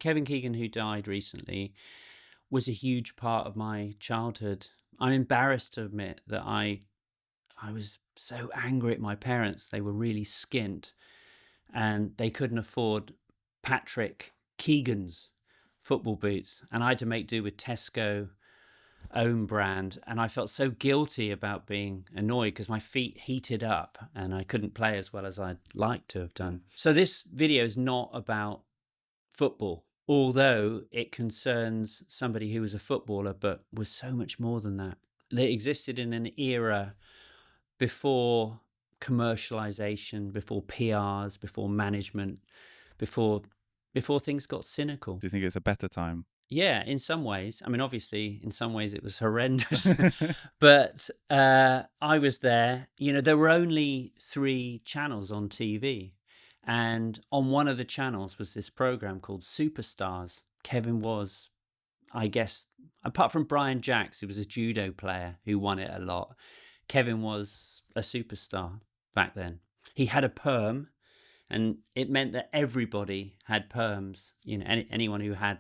Kevin Keegan, who died recently, was a huge part of my childhood. I'm embarrassed to admit that I was so angry at my parents. They were really skint and they couldn't afford Patrick Keegan's football boots. And I had to make do with Tesco own brand. And I felt so guilty about being annoyed because my feet heated up and I couldn't play as well as I'd like to have done. So this video is not about football, although it concerns somebody who was a footballer but was so much more than that. They existed in an era before commercialization, before PRs, before management, before things got cynical. Do you think it's a better time? Yeah, in some ways. I mean, obviously, in some ways it was horrendous. But I was there. You know, there were only 3 channels on TV. And on one of the channels was this program called Superstars. Kevin was, I guess, apart from Brian Jacks, who was a judo player who won it a lot, Kevin was a superstar back then. He had a perm, and it meant that everybody had perms. You know, anyone who had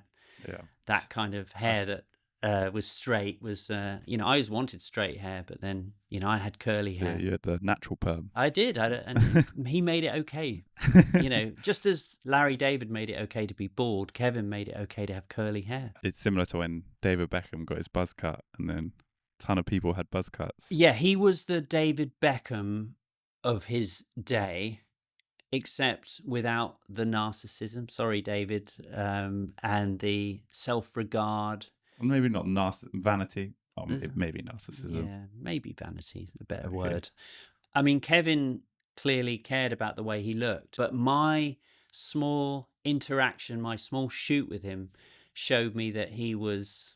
Yeah. that kind of hair that was straight was, you know, I always wanted straight hair, but then, you know, I had curly Yeah, hair. you had the natural perm. I did, and he made it okay. You know, just as Larry David made it okay to be bald, Kevin made it okay to have curly hair. It's similar to when David Beckham got his buzz cut, and then a ton of people had buzz cuts. Yeah, he was the David Beckham of his day, except without the narcissism. Sorry, David, and the self-regard. Well, maybe not vanity. Maybe narcissism. Yeah, maybe vanity is a better Okay. word. I mean, Kevin clearly cared about the way he looked, but my small interaction, my small shoot with him showed me that he was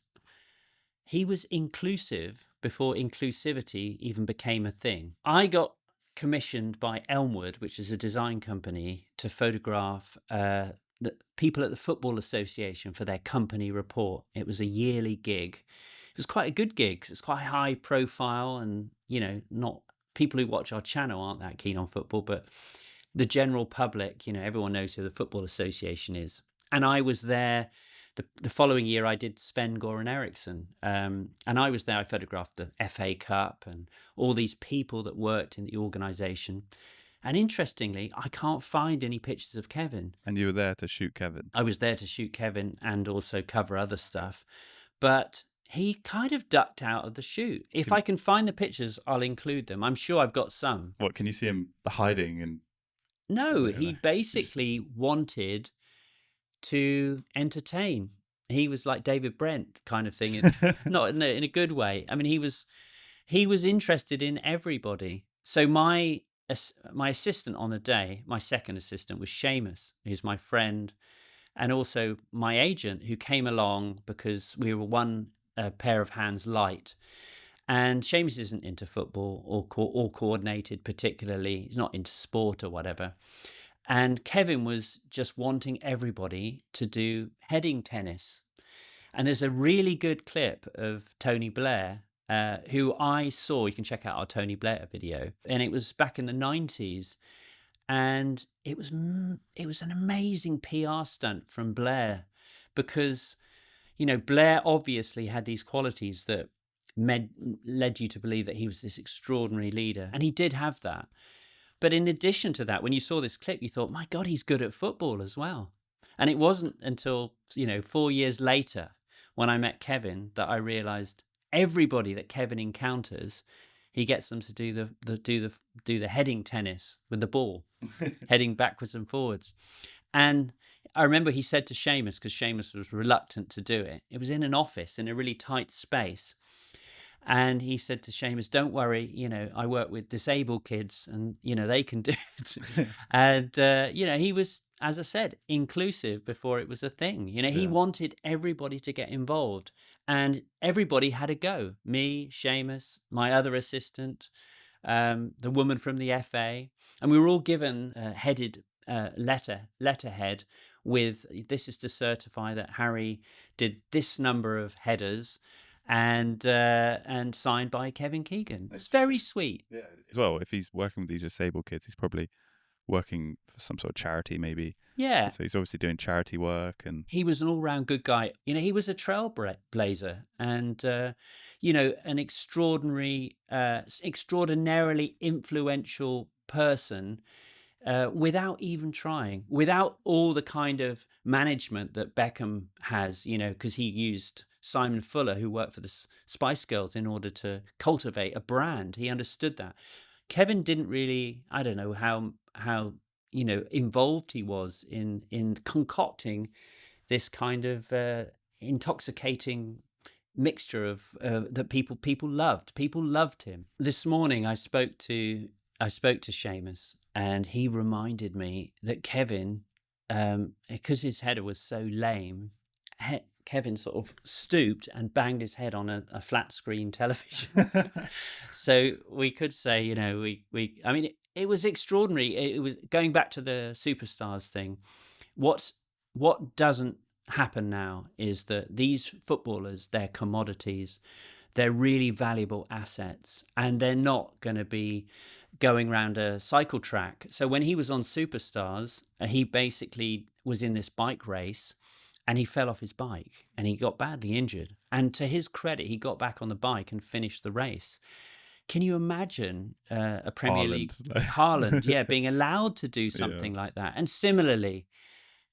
inclusive before inclusivity even became a thing. I got commissioned by Elmwood, which is a design company, to photograph the people at the Football Association for their company report. It was a yearly gig. It was quite a good gig 'cause it's quite high profile, and you know, not people who watch our channel aren't that keen on football, but the general public, you know, everyone knows who the Football Association is. And I was there. The following year, I did Sven Goran Eriksson, and I was there. I photographed the FA Cup and all these people that worked in the organisation. And interestingly, I can't find any pictures of Kevin. And you were there to shoot Kevin. I was there to shoot Kevin and also cover other stuff. But he kind of ducked out of the shoot. If I can find the pictures, I'll include them. I'm sure I've got some. What, can you see him hiding? And No, he basically wanted to entertain. He was like David Brent kind of thing, not in a good way. I mean, he was interested in everybody. So my assistant on the day, my second assistant, was Seamus, who's my friend, and also my agent, who came along because we were one pair of hands light. And Seamus isn't into football or coordinated particularly. He's not into sport or whatever. And Kevin was just wanting everybody to do heading tennis. And there's a really good clip of Tony Blair, who I saw. You can check out our Tony Blair video. And it was back in the 90s. And it was an amazing PR stunt from Blair because, you know, Blair obviously had these qualities that led you to believe that he was this extraordinary leader. And he did have that. But in addition to that, when you saw this clip, you thought, my God, he's good at football as well. And it wasn't until, you know, 4 years later when I met Kevin that I realized everybody that Kevin encounters, he gets them to do the heading tennis with the ball, heading backwards and forwards. And I remember he said to Seamus, because Seamus was reluctant to do it, it was in an office in a really tight space. And he said to Seamus, don't worry, you know, I work with disabled kids and, you know, they can do it. And, you know, he was, as I said, inclusive before it was a thing. You know, he wanted everybody to get involved and everybody had a go. Me, Seamus, my other assistant, the woman from the FA. And we were all given a headed letterhead with, this is to certify that Harry did this number of headers, and signed by Kevin Keegan. It's very sweet. Yeah. As well, if he's working with these disabled kids, he's probably working for some sort of charity, maybe. Yeah. So he's obviously doing charity work, and He was an all-round good guy. He was a trailblazer and, an extraordinarily influential person without even trying, without all the kind of management that Beckham has, because he used Simon Fuller, who worked for the Spice Girls, in order to cultivate a brand. He understood that. Kevin didn't really, I don't know how involved he was in concocting this kind of intoxicating mixture of that people loved. People loved him. This morning, I spoke to Seamus, and he reminded me that Kevin, because his header was so lame, Kevin sort of stooped and banged his head on a flat screen television. So we could say, I mean, it was extraordinary. It was going back to the superstars thing. What doesn't happen now is that these footballers, they're commodities, they're really valuable assets, and they're not going to be going around a cycle track. So when he was on Superstars, he basically was in this bike race, and he fell off his bike and he got badly injured. And to his credit, he got back on the bike and finished the race. Can you imagine a Premier League Haaland, being allowed to do something like that? And similarly,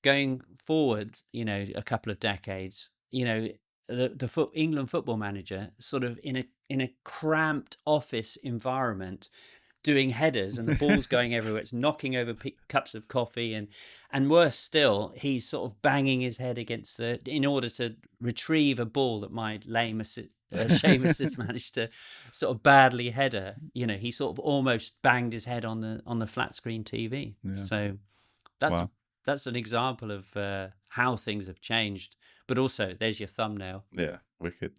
going forward, a couple of decades, the England football manager, sort of in a cramped office environment, doing headers, and the ball's going everywhere. It's knocking over cups of coffee, and worse still, he's sort of banging his head against in order to retrieve a ball that my Seamus has managed to sort of badly header. He sort of almost banged his head on the flat screen TV. Yeah. So that's an example of how things have changed. But also, there's your thumbnail. Yeah, wicked.